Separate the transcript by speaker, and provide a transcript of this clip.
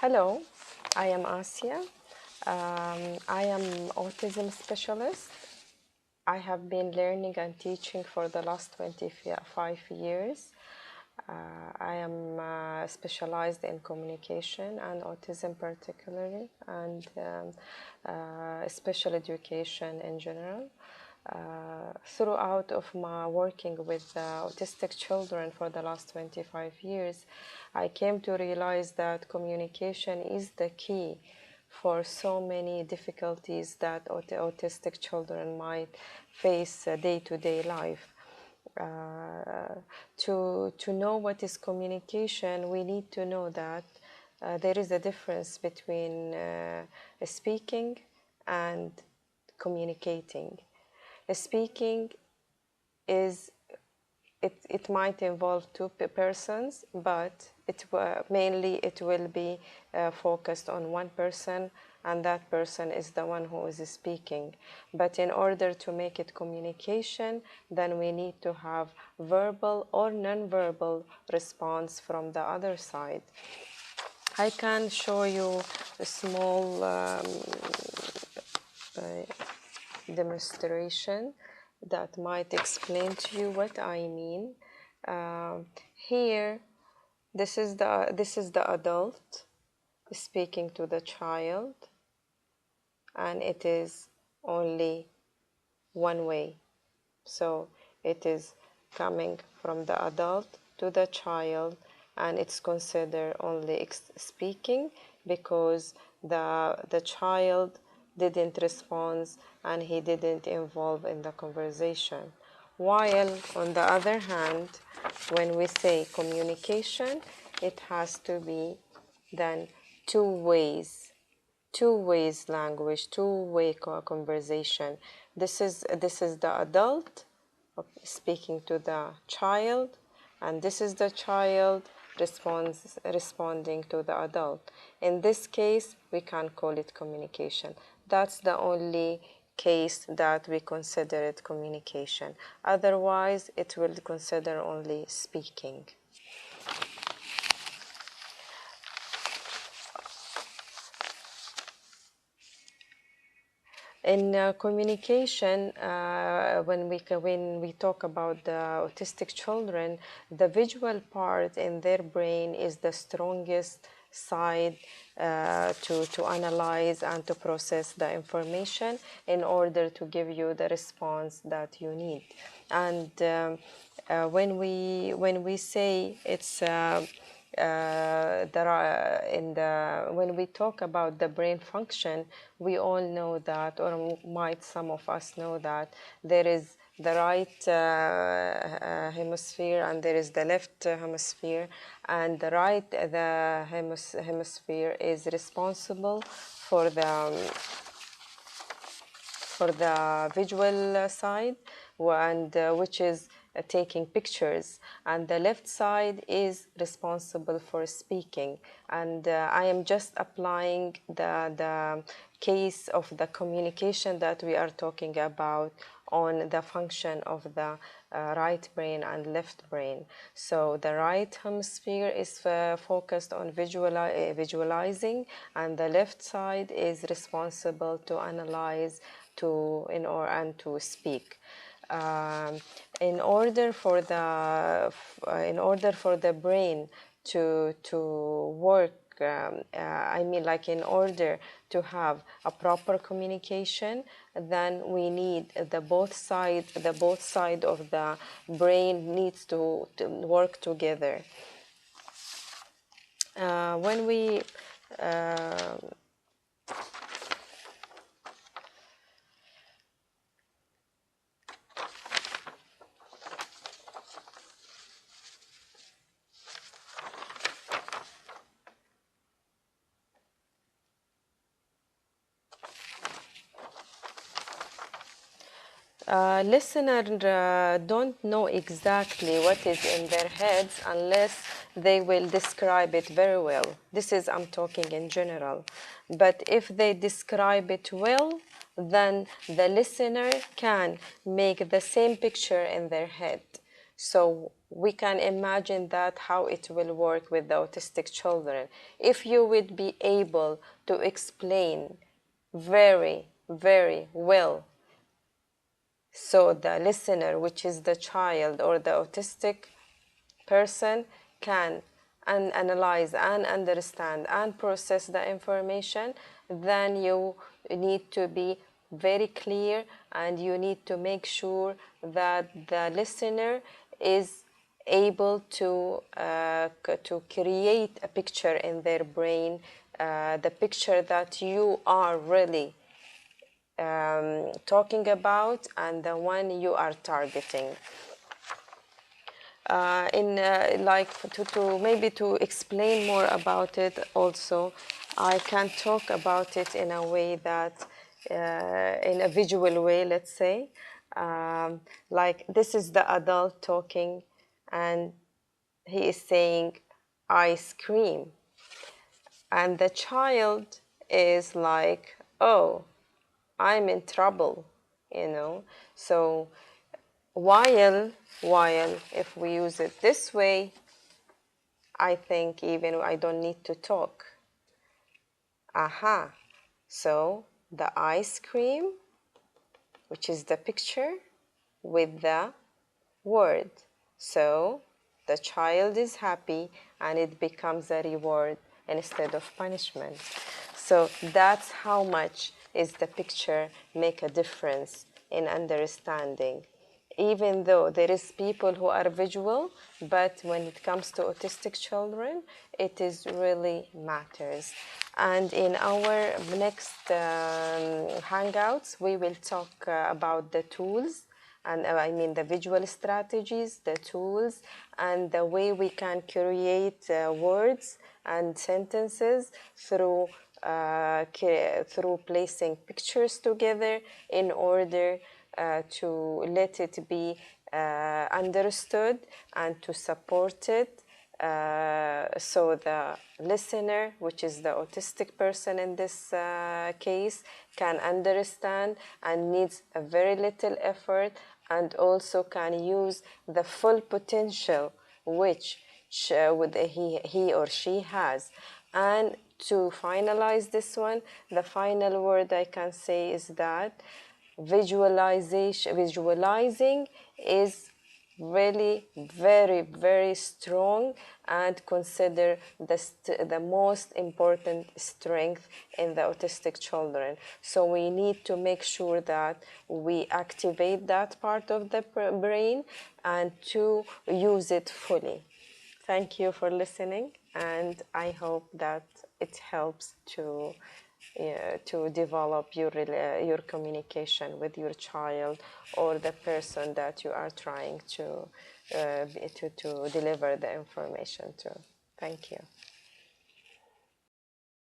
Speaker 1: Hello, I am Asia. I am autism specialist. I have been learning and teaching for the last 25 years. I am specialized in communication and autism particularly, and special education in general. Throughout of my working with autistic children for the last 25 years, I came to realize that communication is the key for so many difficulties that autistic children might face day-to-day life. To know what is communication, we need to know that there is a difference between speaking and communicating. Speaking is it might involve two persons, but mainly it will be focused on one person, and that person is the one who is speaking. But in order to make it communication, then we need to have verbal or non-verbal response from the other side. I can show you a small demonstration that might explain to you what I mean. Here, this is the adult speaking to the child, and it is only one way. So it is coming from the adult to the child, and it's considered only speaking because the child didn't respond and he didn't involve in the conversation. While on the other hand, when we say communication, it has to be then two ways language, two-way conversation. This is the adult speaking to the child, and this is the child responding to the adult. In this case, we can call it communication. That's the only case that we consider it communication. Otherwise, it will consider only speaking. In communication, when we talk about the autistic children, the visual part in their brain is the strongest side to analyze and to process the information in order to give you the response that you need. And when we say it's when we talk about the brain function, we all know that, or might some of us know that, there is the right hemisphere and there is the left hemisphere, and the hemisphere is responsible for the visual side, and which is taking pictures, and the left side is responsible for speaking. And I am just applying the case of the communication that we are talking about on the function of the right brain and left brain. So the right hemisphere is focused on visualizing, and the left side is responsible to analyze and to speak. In order for the brain to work, I mean, like, in order to have a proper communication, then we need the both side of the brain needs to work together. When we listener don't know exactly what is in their heads unless they will describe it very well. This is, I'm talking in general. But if they describe it well, then the listener can make the same picture in their head. So we can imagine that how it will work with the autistic children. If you would be able to explain very, very well, so the listener, which is the child or the autistic person, can analyze and understand and process the information, then you need to be very clear, and you need to make sure that the listener is able to create a picture in their brain, the picture that you are really talking about and the one you are targeting. Like to maybe to explain more about it also, I can talk about it in a way that in a visual way, let's say, like this is the adult talking, and he is saying ice cream, and the child is like, oh, I'm in trouble, you know. So while if we use it this way, I think even I don't need to talk. Aha. So the ice cream, which is the picture with the word. So the child is happy, and it becomes a reward instead of punishment. So that's how much is the picture make a difference in understanding. Even though there is people who are visual, but when it comes to autistic children, it is really matters. And in our next hangouts, we will talk about the tools, and I mean the visual strategies, the tools, and the way we can create words and sentences through placing pictures together in order to let it be understood and to support it. So the listener, which is the autistic person in this case, can understand and needs a very little effort, and also can use the full potential which he or she has. And to finalize this one, the final word I can say is that visualizing is really very, very strong, and consider the most important strength in the autistic children. So we need to make sure that we activate that part of the brain and to use it fully. Thank you for listening, and I hope that it helps to develop your communication with your child or the person that you are trying to deliver the information to. Thank you.